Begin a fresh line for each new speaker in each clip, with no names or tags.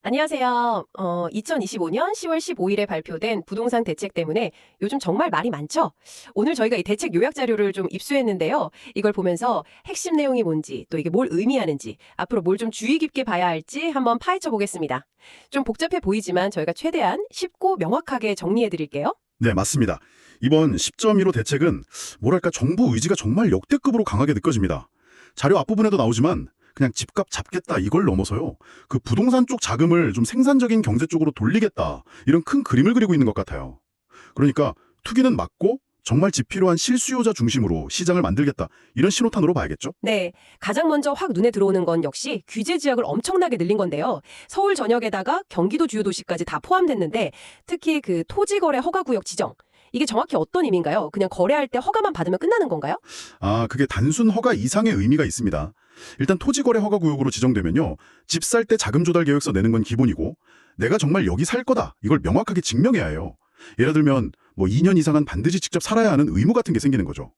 안녕하세요. 2025년 10월 15일에 발표된 부동산 대책 때문에 요즘 정말 말이 많죠? 오늘 저희가 이 대책 요약 자료를 좀 입수했는데요. 이걸 보면서 핵심 내용이 뭔지, 또 이게 뭘 의미하는지, 앞으로 뭘 좀 주의 깊게 봐야 할지 한번 파헤쳐 보겠습니다. 좀 복잡해 보이지만 저희가 최대한 쉽고 명확하게 정리해 드릴게요.
네, 맞습니다. 이번 10.15 대책은 뭐랄까 정부 의지가 정말 역대급으로 강하게 느껴집니다. 자료 앞부분에도 나오지만 그냥 집값 잡겠다 이걸 넘어서요. 그 부동산 쪽 자금을 좀 생산적인 경제 쪽으로 돌리겠다 이런 큰 그림을 그리고 있는 것 같아요. 그러니까 투기는 막고 정말 집 필요한 실수요자 중심으로 시장을 만들겠다 이런 신호탄으로 봐야겠죠?
네, 가장 먼저 확 눈에 들어오는 건 역시 규제 지역을 엄청나게 늘린 건데요. 서울 전역에다가 경기도 주요 도시까지 다 포함됐는데 특히 그 토지거래 허가구역 지정. 이게 정확히 어떤 의미인가요? 그냥 거래할 때 허가만 받으면 끝나는 건가요?
그게 단순 허가 이상의 의미가 있습니다. 일단 토지거래 허가 구역으로 지정되면요. 집 살 때 자금 조달 계획서 내는 건 기본이고 내가 정말 여기 살 거다. 이걸 명확하게 증명해야 해요. 예를 들면 뭐 2년 이상은 반드시 직접 살아야 하는 의무 같은 게 생기는 거죠.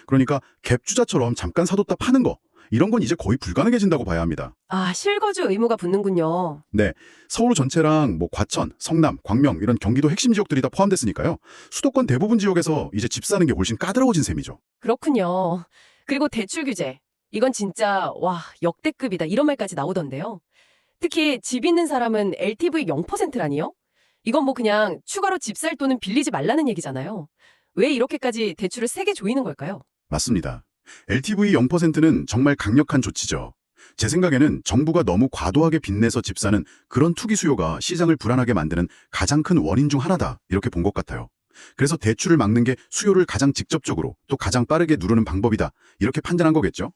그러니까 갭 투자처럼 잠깐 사뒀다 파는 거 이런 건 이제 거의 불가능해진다고 봐야 합니다.
아, 실거주 의무가 붙는군요.
네, 서울 전체랑 뭐 과천, 성남, 광명 이런 경기도 핵심 지역들이 다 포함됐으니까요. 수도권 대부분 지역에서 이제 집 사는 게 훨씬 까다로워진 셈이죠.
그렇군요. 그리고 대출 규제. 이건 진짜 와, 역대급이다. 이런 말까지 나오던데요. 특히 집 있는 사람은 LTV 0%라니요? 이건 뭐 그냥 추가로 집 살 돈은 빌리지 말라는 얘기잖아요. 왜 이렇게까지 대출을 세게 조이는 걸까요?
맞습니다. LTV 0%는 정말 강력한 조치죠. 제 생각에는 정부가 너무 과도하게 빚내서 집 사는 그런 투기 수요가 시장을 불안하게 만드는 가장 큰 원인 중 하나다 이렇게 본 것 같아요. 그래서 대출을 막는 게 수요를 가장 직접적으로 또 가장 빠르게 누르는 방법이다 이렇게 판단한 거겠죠.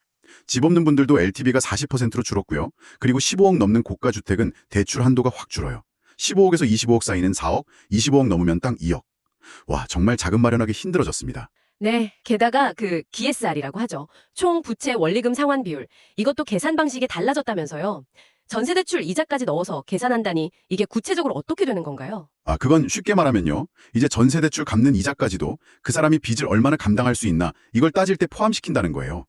집 없는 분들도 LTV가 40%로 줄었고요. 그리고 15억 넘는 고가주택은 대출 한도가 확 줄어요. 15억에서 25억 사이는 4억, 25억 넘으면 땅 2억. 와, 정말 자금 마련하기 힘들어졌습니다.
네, 게다가 그 DSR이라고 하죠. 총 부채 원리금 상환 비율. 이것도 계산 방식이 달라졌다면서요. 전세대출 이자까지 넣어서 계산한다니 이게 구체적으로 어떻게 되는 건가요?
그건 쉽게 말하면요. 이제 전세대출 갚는 이자까지도 그 사람이 빚을 얼마나 감당할 수 있나 이걸 따질 때 포함시킨다는 거예요.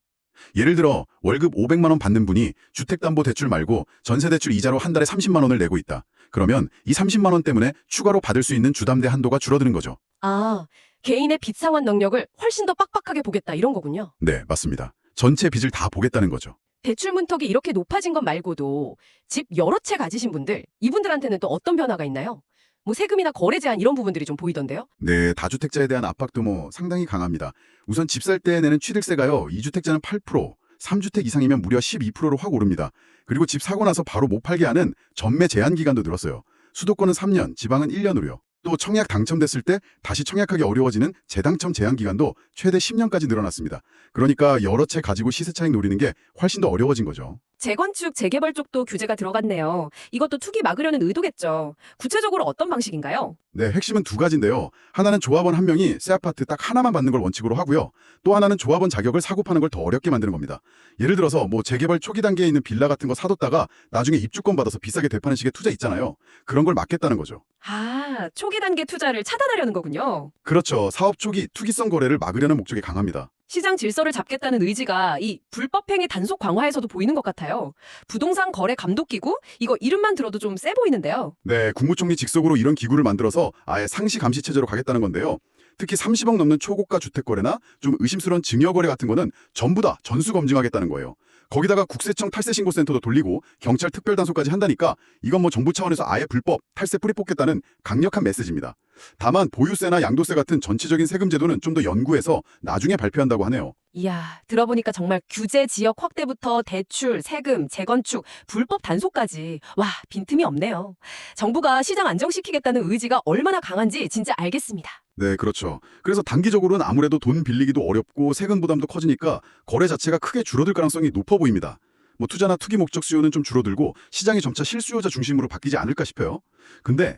예를 들어 월급 500만 원 받는 분이 주택담보대출 말고 전세대출 이자로 한 달에 30만 원을 내고 있다. 그러면 이 30만 원 때문에 추가로 받을 수 있는 주담대 한도가 줄어드는 거죠.
아, 개인의 빚 상환 능력을 훨씬 더 빡빡하게 보겠다 이런 거군요.
네, 맞습니다. 전체 빚을 다 보겠다는 거죠.
대출 문턱이 이렇게 높아진 것 말고도 집 여러 채 가지신 분들, 이분들한테는 또 어떤 변화가 있나요? 뭐 세금이나 거래 제한 이런 부분들이 좀 보이던데요?
네, 다주택자에 대한 압박도 상당히 강합니다. 우선 집 살 때 내는 취득세가요. 2주택자는 8%, 3주택 이상이면 무려 12%로 확 오릅니다. 그리고 집 사고 나서 바로 못 팔게 하는 전매 제한 기간도 늘었어요. 수도권은 3년, 지방은 1년으로요. 또 청약 당첨됐을 때 다시 청약하기 어려워지는 재당첨 제한 기간도 최대 10년까지 늘어났습니다. 그러니까 여러 채 가지고 시세 차익 노리는 게 훨씬 더 어려워진 거죠.
재건축, 재개발 쪽도 규제가 들어갔네요. 이것도 투기 막으려는 의도겠죠. 구체적으로 어떤 방식인가요?
네, 핵심은 두 가지인데요. 하나는 조합원 한 명이 새 아파트 딱 하나만 받는 걸 원칙으로 하고요. 또 하나는 조합원 자격을 사고 파는 걸 더 어렵게 만드는 겁니다. 예를 들어서 뭐 재개발 초기 단계에 있는 빌라 같은 거 사뒀다가 나중에 입주권 받아서 비싸게 되파는 식의 투자 있잖아요. 그런 걸 막겠다는 거죠.
아, 초기 단계 투자를 차단하려는 거군요.
그렇죠. 사업 초기 투기성 거래를 막으려는 목적이 강합니다.
시장 질서를 잡겠다는 의지가 이 불법행위 단속 강화에서도 보이는 것 같아요. 부동산 거래 감독기구? 이거 이름만 들어도 좀 세 보이는데요.
네, 국무총리 직속으로 이런 기구를 만들어서 아예 상시 감시 체제로 가겠다는 건데요. 특히 30억 넘는 초고가 주택 거래나 좀 의심스러운 증여 거래 같은 거는 전부 다 전수 검증하겠다는 거예요. 거기다가 국세청 탈세 신고센터도 돌리고 경찰 특별 단속까지 한다니까 이건 뭐 정부 차원에서 아예 불법 탈세 뿌리 뽑겠다는 강력한 메시지입니다. 다만 보유세나 양도세 같은 전체적인 세금 제도는 좀 더 연구해서 나중에 발표한다고 하네요.
이야, 들어보니까 정말 규제 지역 확대부터 대출, 세금, 재건축, 불법 단속까지 와, 빈틈이 없네요. 정부가 시장 안정시키겠다는 의지가 얼마나 강한지 진짜 알겠습니다.
네, 그렇죠. 그래서 단기적으로는 아무래도 돈 빌리기도 어렵고 세금 부담도 커지니까 거래 자체가 크게 줄어들 가능성이 높아 보입니다. 뭐 투자나 투기 목적 수요는 좀 줄어들고 시장이 점차 실수요자 중심으로 바뀌지 않을까 싶어요. 근데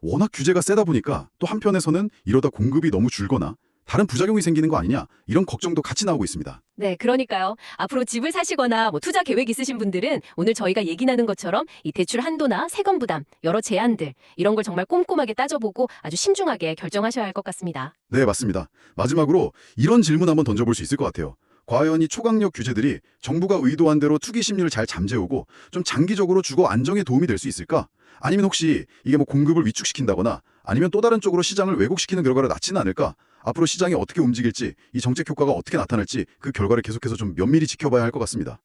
워낙 규제가 세다 보니까 또 한편에서는 이러다 공급이 너무 줄거나 다른 부작용이 생기는 거 아니냐 이런 걱정도 같이 나오고 있습니다.
네, 그러니까요. 앞으로 집을 사시거나 뭐 투자 계획 있으신 분들은 오늘 저희가 얘기 나눈 것처럼 이 대출 한도나 세금 부담, 여러 제한들 이런 걸 정말 꼼꼼하게 따져보고 아주 신중하게 결정하셔야 할 것 같습니다.
네, 맞습니다. 마지막으로 이런 질문 한번 던져볼 수 있을 것 같아요. 과연 이 초강력 규제들이 정부가 의도한 대로 투기 심리를 잘 잠재우고 좀 장기적으로 주거 안정에 도움이 될 수 있을까? 아니면 혹시 이게 뭐 공급을 위축시킨다거나 아니면 또 다른 쪽으로 시장을 왜곡시키는 결과를 낳지는 않을까? 앞으로 시장이 어떻게 움직일지, 이 정책 효과가 어떻게 나타날지 그 결과를 계속해서 좀 면밀히 지켜봐야 할 것 같습니다.